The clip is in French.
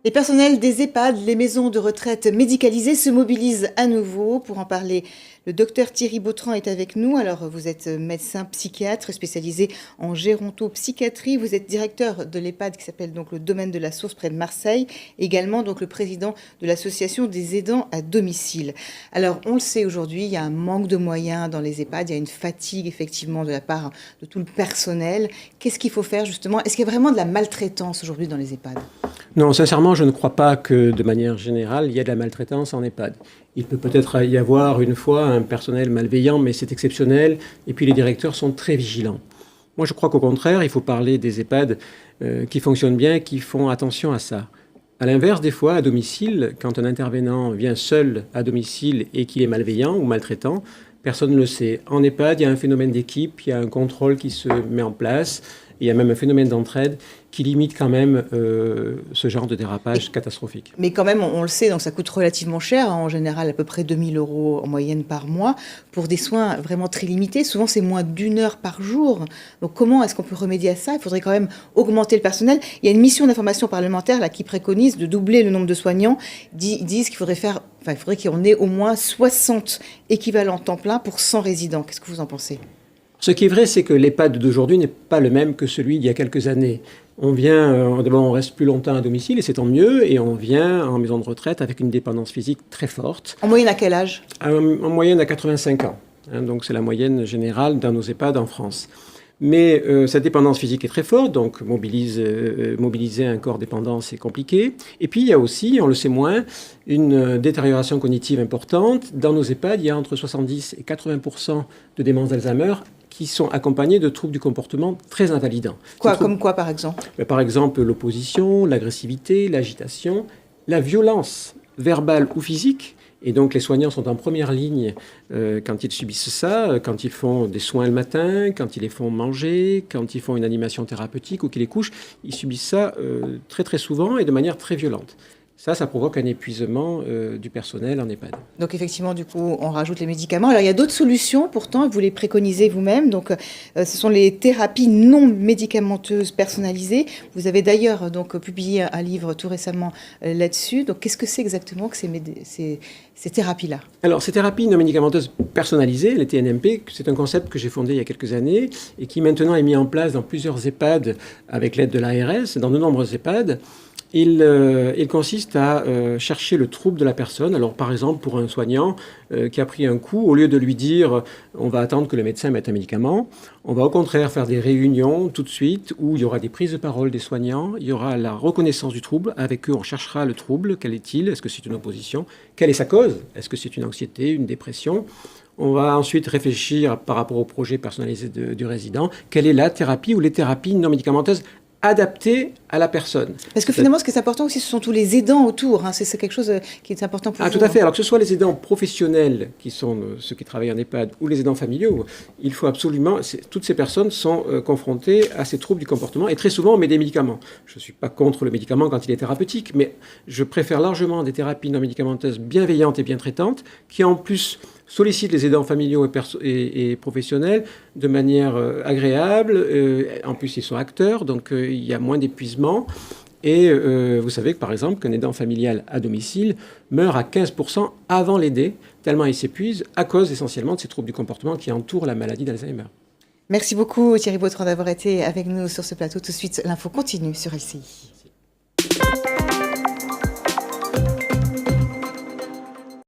Les personnels des EHPAD, les maisons de retraite médicalisées se mobilisent à nouveau. Pour en parler, le docteur Thierry Bautran est avec nous. Alors, vous êtes médecin psychiatre spécialisé en gérontopsychiatrie. Vous êtes directeur de l'EHPAD qui s'appelle donc le Domaine de la Source près de Marseille. Également donc le président de l'association des aidants à domicile. Alors, on le sait aujourd'hui, il y a un manque de moyens dans les EHPAD. Il y a une fatigue effectivement de la part de tout le personnel. Qu'est-ce qu'il faut faire justement? Est-ce qu'il y a vraiment de la maltraitance aujourd'hui dans les EHPAD? Non, sincèrement, je ne crois pas que, de manière générale, il y ait de la maltraitance en EHPAD. Il peut peut-être y avoir une fois un personnel malveillant, mais c'est exceptionnel. Et puis les directeurs sont très vigilants. Moi, je crois qu'au contraire, il faut parler des EHPAD qui fonctionnent bien, qui font attention à ça. À l'inverse, des fois, à domicile, quand un intervenant vient seul à domicile et qu'il est malveillant ou maltraitant, personne ne le sait. En EHPAD, il y a un phénomène d'équipe, il y a un contrôle qui se met en place. Il y a même un phénomène d'entraide qui limite quand même ce genre de dérapage catastrophique. Mais quand même, on le sait, donc ça coûte relativement cher, hein, en général à peu près 2 000 € en moyenne par mois, pour des soins vraiment très limités. Souvent, c'est moins d'1 heure par jour. Donc comment est-ce qu'on peut remédier à ça? Il faudrait quand même augmenter le personnel. Il y a une mission d'information parlementaire là, qui préconise de doubler le nombre de soignants. Ils disent qu'il faudrait faire, il faudrait qu'on ait au moins 60 équivalents temps plein pour 100 résidents. Qu'est-ce que vous en pensez? Ce qui est vrai, c'est que l'EHPAD d'aujourd'hui n'est pas le même que celui d'il y a quelques années. D'abord, on reste plus longtemps à domicile, et c'est tant mieux, et on vient en maison de retraite avec une dépendance physique très forte. En moyenne, à quel âge? En moyenne, à 85 ans. Donc, c'est la moyenne générale dans nos EHPAD en France. Mais cette dépendance physique est très forte, donc mobiliser un corps dépendant, c'est compliqué. Et puis, il y a aussi, on le sait moins, une détérioration cognitive importante. Dans nos EHPAD, il y a entre 70 et 80% de démence d'Alzheimer qui sont accompagnés de troubles du comportement très invalidants. Comme quoi, par exemple? Par exemple, l'opposition, l'agressivité, l'agitation, la violence verbale ou physique. Et donc, les soignants sont en première ligne quand ils subissent ça, quand ils font des soins le matin, quand ils les font manger, quand ils font une animation thérapeutique ou qu'ils les couchent. Ils subissent ça très, très souvent et de manière très violente. Ça provoque un épuisement du personnel en EHPAD. Donc effectivement, du coup, on rajoute les médicaments. Alors il y a d'autres solutions, pourtant, vous les préconisez vous-même. Donc ce sont les thérapies non médicamenteuses personnalisées. Vous avez d'ailleurs donc publié un livre tout récemment là-dessus. Donc qu'est-ce que c'est exactement que ces thérapies-là? Alors ces thérapies non médicamenteuses personnalisées, les TNMP, c'est un concept que j'ai fondé il y a quelques années et qui maintenant est mis en place dans plusieurs EHPAD avec l'aide de l'ARS, dans de nombreux EHPAD. Il consiste à chercher le trouble de la personne. Alors, par exemple, pour un soignant qui a pris un coup, au lieu de lui dire on va attendre que le médecin mette un médicament, on va au contraire faire des réunions tout de suite où il y aura des prises de parole des soignants, il y aura la reconnaissance du trouble. Avec eux, on cherchera le trouble. Quel est-il? Est-ce que c'est une opposition? Quelle est sa cause? Est-ce que c'est une anxiété, une dépression? On va ensuite réfléchir par rapport au projet personnalisé du résident. Quelle est la thérapie ou les thérapies non médicamenteuses adapté à la personne. Parce que finalement, ce qui est important aussi, ce sont tous les aidants autour. Hein. C'est quelque chose qui est important pour vous. Tout à fait. Alors que ce soit les aidants professionnels, qui sont ceux qui travaillent en EHPAD, ou les aidants familiaux, il faut absolument... Toutes ces personnes sont confrontées à ces troubles du comportement, et très souvent, on met des médicaments. Je ne suis pas contre le médicament quand il est thérapeutique, mais je préfère largement des thérapies non médicamenteuses bienveillantes et bien traitantes, qui en plus sollicitent les aidants familiaux et professionnels de manière agréable. En plus, ils sont acteurs, donc il y a moins d'épuisement. Et vous savez que, par exemple, qu'un aidant familial à domicile meurt à 15% avant l'aider, tellement il s'épuise, à cause essentiellement de ces troubles du comportement qui entourent la maladie d'Alzheimer. Merci beaucoup Thierry Bautran d'avoir été avec nous sur ce plateau. Tout de suite, l'info continue sur LCI. Merci.